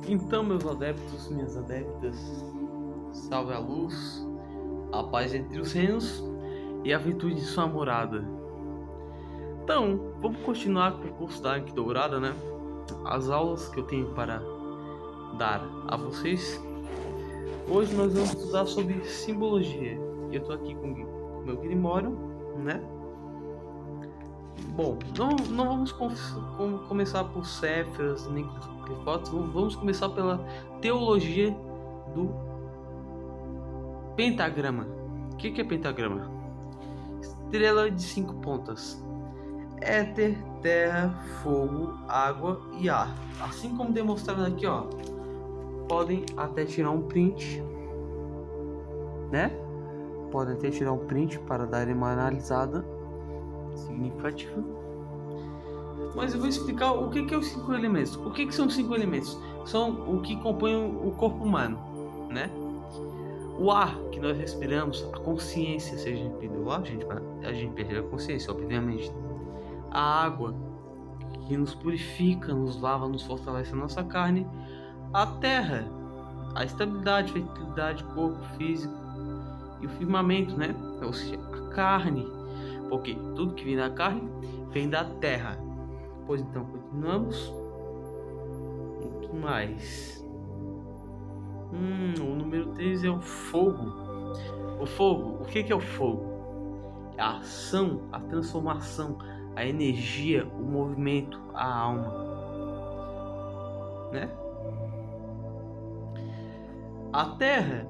Então, meus adeptos, minhas adeptas, salve a luz, a paz entre os reinos e a virtude de sua morada. Então, vamos continuar com o curso da Anki Dourada, né? As aulas que eu tenho para dar a vocês. Hoje nós vamos estudar sobre simbologia. Eu estou aqui com o meu Grimório, né? Bom, não vamos começar por céfaras nem por fotos, vamos começar pela teologia do pentagrama. O que é pentagrama? Estrela de 5 pontas: éter, terra, fogo, água e ar. Assim como demonstrado aqui, ó. Podem até tirar um print, né? Podem até tirar um print para darem uma analisada significativa. Mas eu vou explicar o que é os 5 elementos. O que são os 5 elementos? São o que compõem o corpo humano, né? O ar que nós respiramos, a consciência, se a gente perder o ar, a gente perde a consciência, obviamente. A água que nos purifica, nos lava, nos fortalece a nossa carne. A terra, a estabilidade, fertilidade, corpo físico. E o firmamento, né? Ou seja, a carne. Porque tudo que vem da carne vem da terra. Pois então, continuamos. O que mais? O número 3 é o fogo. O fogo, o que é o fogo? É a ação, a transformação, a energia, o movimento, a alma, né? A terra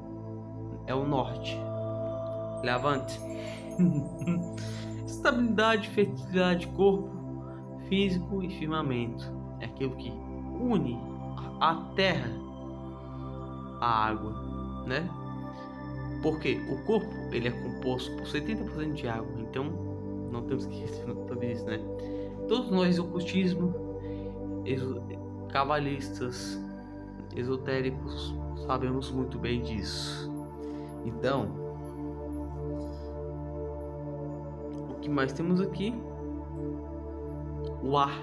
é o norte, levante. Estabilidade, fertilidade, corpo físico e firmamento é aquilo que une a terra à água, né? Porque o corpo ele é composto por 70% de água, então não temos que esquecer sobre isso, né? Todos nós ocultismo, cabalistas, esotéricos sabemos muito bem disso. Então, o que mais temos aqui? O ar.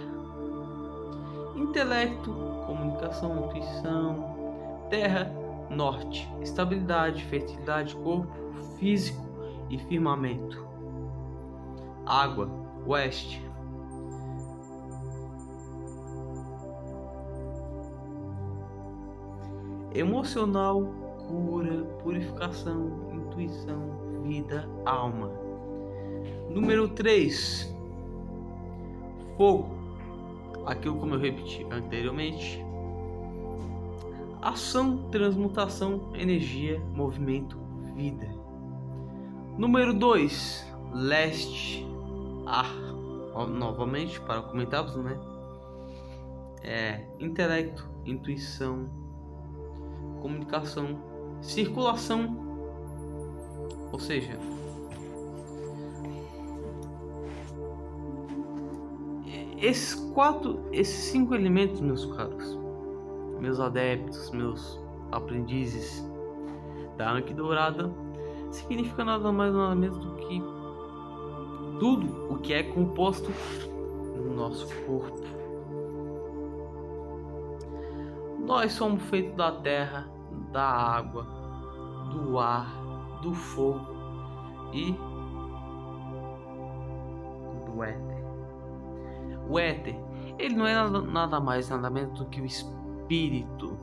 Intelecto, comunicação, intuição. Terra, norte. Estabilidade, fertilidade, corpo físico e firmamento. Água, oeste. Emocional, cura, purificação, intuição, vida, alma. Número 3. Fogo. Aquilo como eu repeti anteriormente. Ação, transmutação, energia, movimento, vida. Número 2. Leste. Ar. Novamente, para comentarmos, né? Intelecto, intuição, comunicação, circulação, ou seja, esses 5 elementos, meus caros, meus adeptos, meus aprendizes da Anki Dourada, significa nada mais nada menos do que tudo o que é composto no nosso corpo. Nós somos feitos da terra, da água, do ar, do fogo e do éter. O éter, ele não é nada mais, nada menos do que o espírito,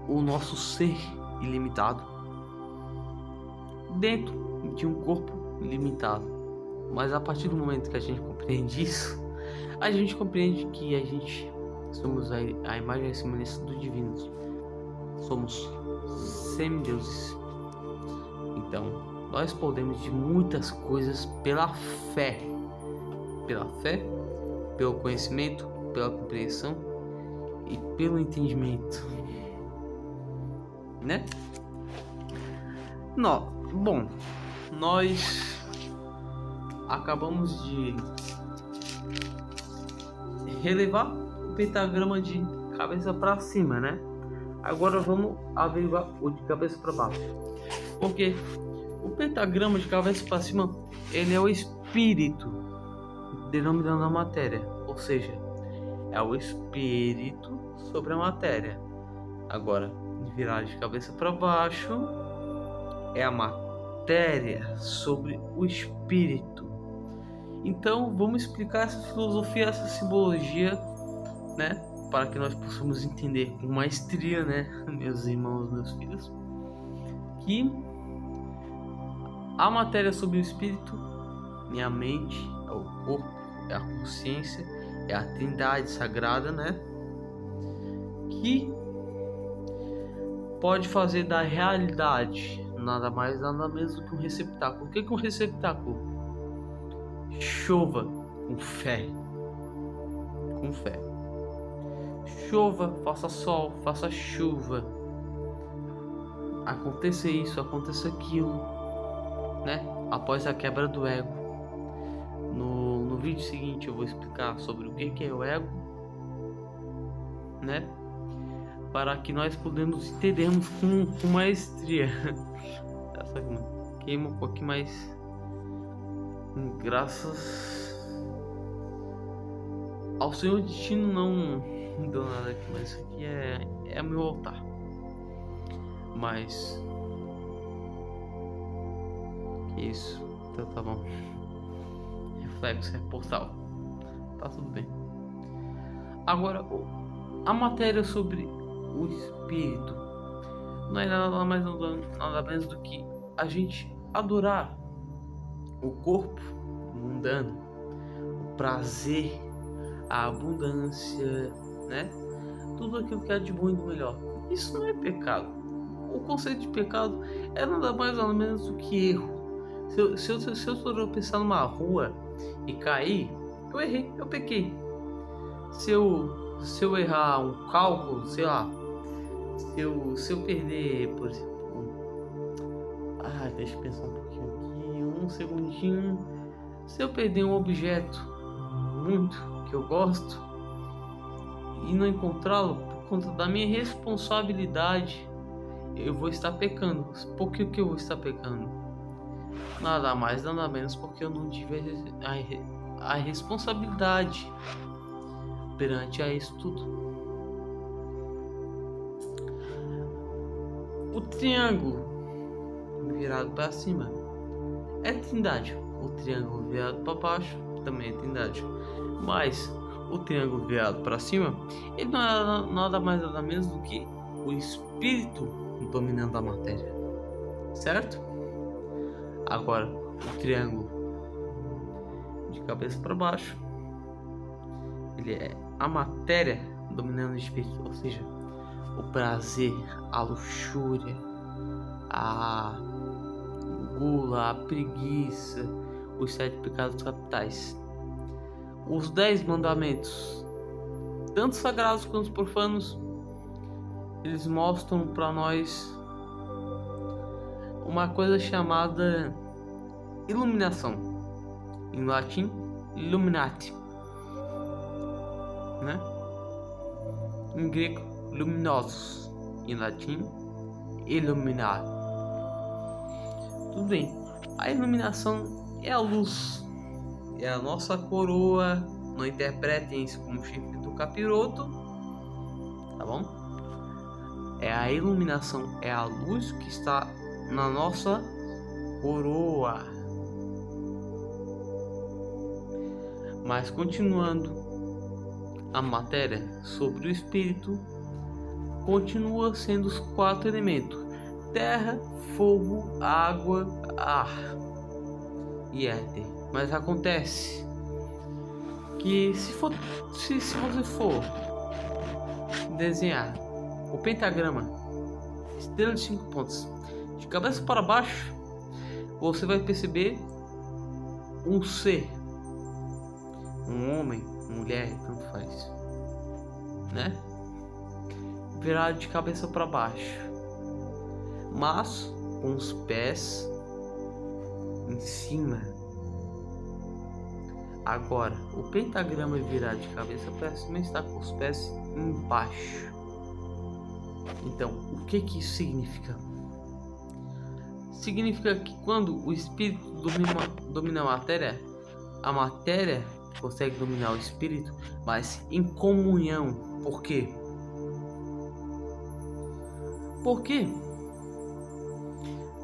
o nosso ser ilimitado, dentro de um corpo limitado. Mas a partir do momento que a gente compreende isso, a gente compreende que a gente somos a imagem e semelhança dos divinos. Somos semideuses. Então, nós podemos de muitas coisas pela fé. Pela fé, pelo conhecimento, pela compreensão e pelo entendimento, né? Bom, nós acabamos de relevar o pentagrama de cabeça para cima, né? Agora vamos averiguar o de cabeça para baixo, porque o pentagrama de cabeça para cima ele é o espírito denominando a matéria, ou seja, é o espírito sobre a matéria. Agora, virar de cabeça para baixo é a matéria sobre o espírito. Então, vamos explicar essa filosofia, essa simbologia, né, para que nós possamos entender com maestria, né, meus irmãos, meus filhos, que a matéria sobre o espírito é a mente, é o corpo, é a consciência, é a trindade sagrada, né, que pode fazer da realidade nada mais nada menos do que um receptáculo. O que é um receptáculo? Chova com fé. Com fé. Chova, faça sol, faça chuva. Aconteça isso, aconteça aquilo, né? Após a quebra do ego. No vídeo seguinte eu vou explicar sobre o que é o ego, né? Para que nós podemos entendermos com maestria. Essa aqui, mano, queima um pouquinho mais. Graças ao Senhor Destino não deu nada aqui, mas isso aqui é meu altar. Mas que isso, então tá bom. Reflexo é portal, tá tudo bem. Agora, a matéria sobre o espírito não é nada mais nada menos do que a gente adorar o corpo mundano, o prazer, a abundância, né? Tudo aquilo que é de bom e do melhor. Isso não é pecado. O conceito de pecado é nada mais nada menos do que erro. Se eu pensar numa rua e cair, eu errei, eu pequei. Se eu errar um cálculo, sei lá, se eu perder, por exemplo, deixa eu pensar um pouquinho aqui, um segundinho. Se eu perder um objeto muito que eu gosto e não encontrá-lo por conta da minha responsabilidade, eu vou estar pecando. Por que eu vou estar pecando? Nada mais, nada menos porque eu não tive a responsabilidade perante a isso tudo. O triângulo virado para cima é trindade. O triângulo virado para baixo também é trindade. Mas o triângulo virado para cima, ele não é nada mais nada menos do que o espírito dominando a matéria, certo? Agora, o triângulo de cabeça para baixo, ele é a matéria dominando o espírito, ou seja, o prazer, a luxúria, a gula, a preguiça, os 7 pecados capitais, os 10 mandamentos, tanto sagrados quanto profanos, eles mostram para nós uma coisa chamada iluminação, em latim illuminati, né? Em grego luminosos, em latim iluminar. Tudo bem, a iluminação é a luz, é a nossa coroa. Não interpretem isso como chifre do capiroto, tá bom? É a iluminação, é a luz que está na nossa coroa. Mas continuando, a matéria sobre o espírito continua sendo os 4 elementos: terra, fogo, água, ar e éter. Mas acontece que se você for desenhar o pentagrama, estrela de 5 pontos, de cabeça para baixo, você vai perceber um ser, um homem, mulher, tanto faz, né? Virado de cabeça para baixo, mas com os pés em cima. Agora, o pentagrama virado de cabeça para cima está com os pés embaixo. Então, o que isso significa? Significa que quando o espírito domina a matéria consegue dominar o espírito, mas em comunhão. Por quê? Porque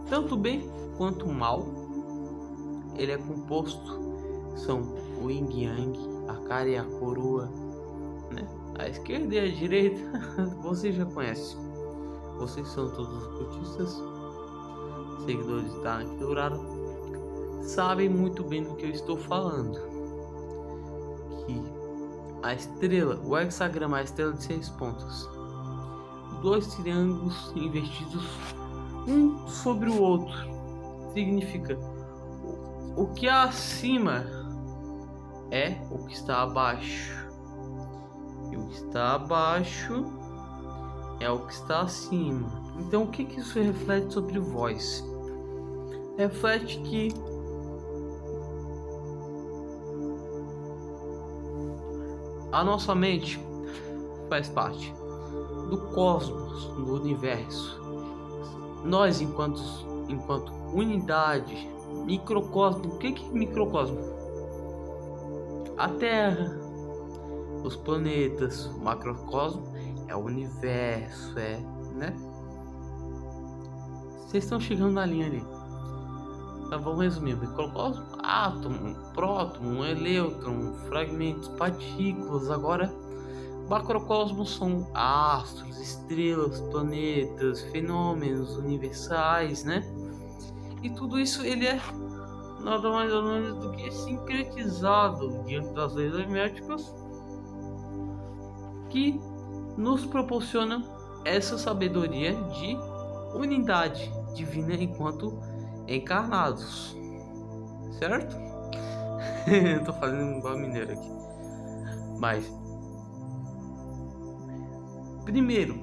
tanto bem quanto mal, ele é composto, são o yin e yang, a cara e a coroa, né? A esquerda e a direita, você já conhece. Vocês são todos cultistas, seguidores da Anki Dourada, sabem muito bem do que eu estou falando. Que a estrela, o hexagrama, a estrela de 6 pontas, 2 triângulos invertidos um sobre o outro, significa o que é acima é o que está abaixo, e o que está abaixo é o que está acima. Então o que isso reflete sobre vós? Reflete que a nossa mente faz parte do cosmos, do universo. Nós, enquanto unidade, microcosmo. O que é microcosmo? A Terra, os planetas. O macrocosmo é o universo, né? Vocês estão chegando na linha ali. Então vamos resumir: o microcosmo, átomo, próton, elétron, fragmentos, partículas. Agora, macrocosmos são astros, estrelas, planetas, fenômenos universais, né? E tudo isso ele é nada mais ou menos do que sincretizado diante das leis herméticas, que nos proporciona essa sabedoria de unidade divina enquanto encarnados, certo? Eu tô fazendo igual mineiro aqui. Mas primeiro,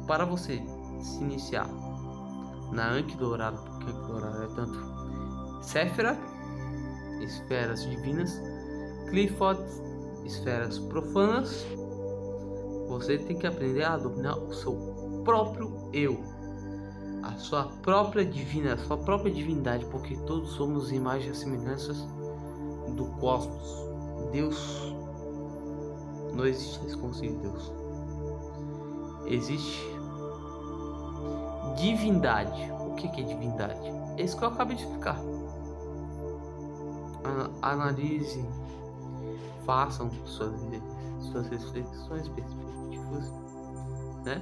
para você se iniciar na Anki Dourada, porque Anki Dourada é tanto Séfira, esferas divinas, Qliphoth, esferas profanas, você tem que aprender a dominar o seu próprio eu, a sua própria divindade, porque todos somos imagens e semelhanças do cosmos. Deus não existe esse conceito de Deus. Existe divindade. O que é divindade? É isso que eu acabei de explicar. Analise, façam suas reflexões perspectivas, né?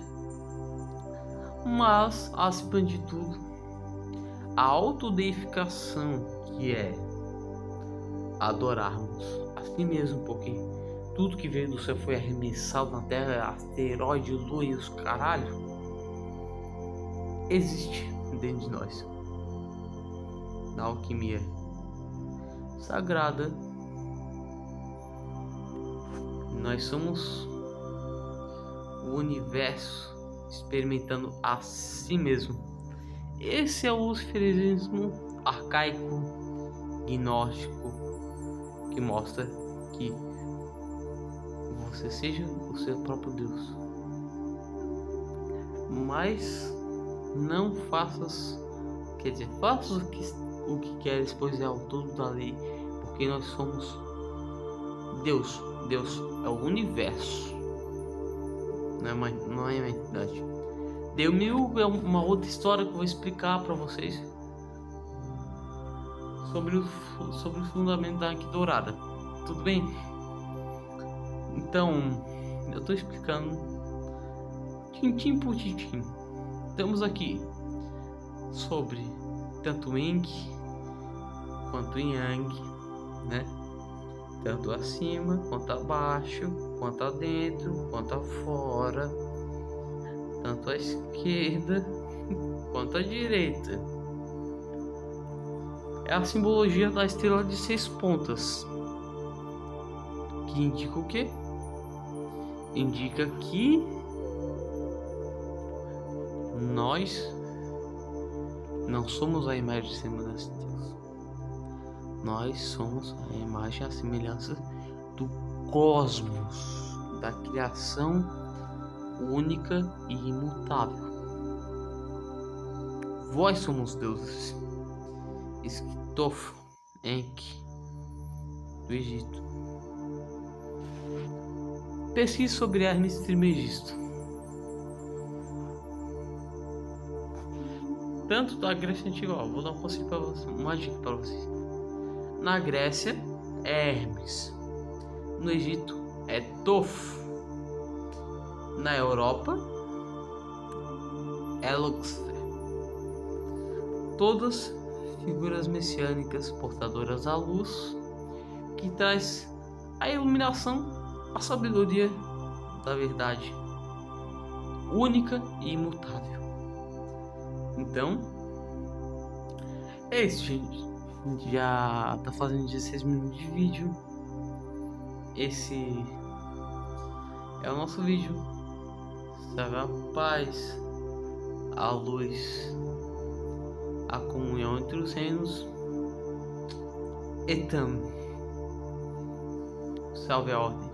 Mas, acima de tudo, a autodeificação, que é adorarmos a si mesmo, porque tudo que veio do céu foi arremessado na terra, asteroide, lua e os caralho, existe dentro de nós. Na alquimia sagrada, nós somos o universo experimentando a si mesmo. Esse é o luciferismo arcaico, gnóstico, que mostra que você seja o seu próprio Deus. Mas não faças, faças o que queres, pois é o todo da lei, porque nós somos Deus. Deus é o universo, não é a entidade. Deu-mil é uma outra história que eu vou explicar para vocês sobre o fundamento da Anki Dourada. Tudo bem? Então, eu estou explicando tintim por tintim. Estamos aqui sobre tanto Yin quanto Yang, né? Tanto acima quanto abaixo, quanto adentro, quanto afora, tanto à esquerda quanto à direita. É a simbologia da estrela de 6 pontas, que indica o quê? Indica que nós não somos a imagem e semelhança de Deus. Nós somos a imagem e a semelhança do cosmos, da criação única e imutável. Vós somos deuses. Esquitof, Enki, do Egito. Pesquise sobre Hermes Trismegisto. Tanto da Grécia Antiga, ó, vou dar um conselho para vocês, uma dica para vocês. Na Grécia é Hermes, no Egito é Thoth, na Europa é Lucifer. Todas figuras messiânicas portadoras da luz, que traz a iluminação, a sabedoria da verdade única e imutável. Então é isso, gente. Já tá fazendo 16 minutos de vídeo. Esse é o nosso vídeo. Salve a paz, a luz, a comunhão entre os reinos. Etam. Salve a ordem.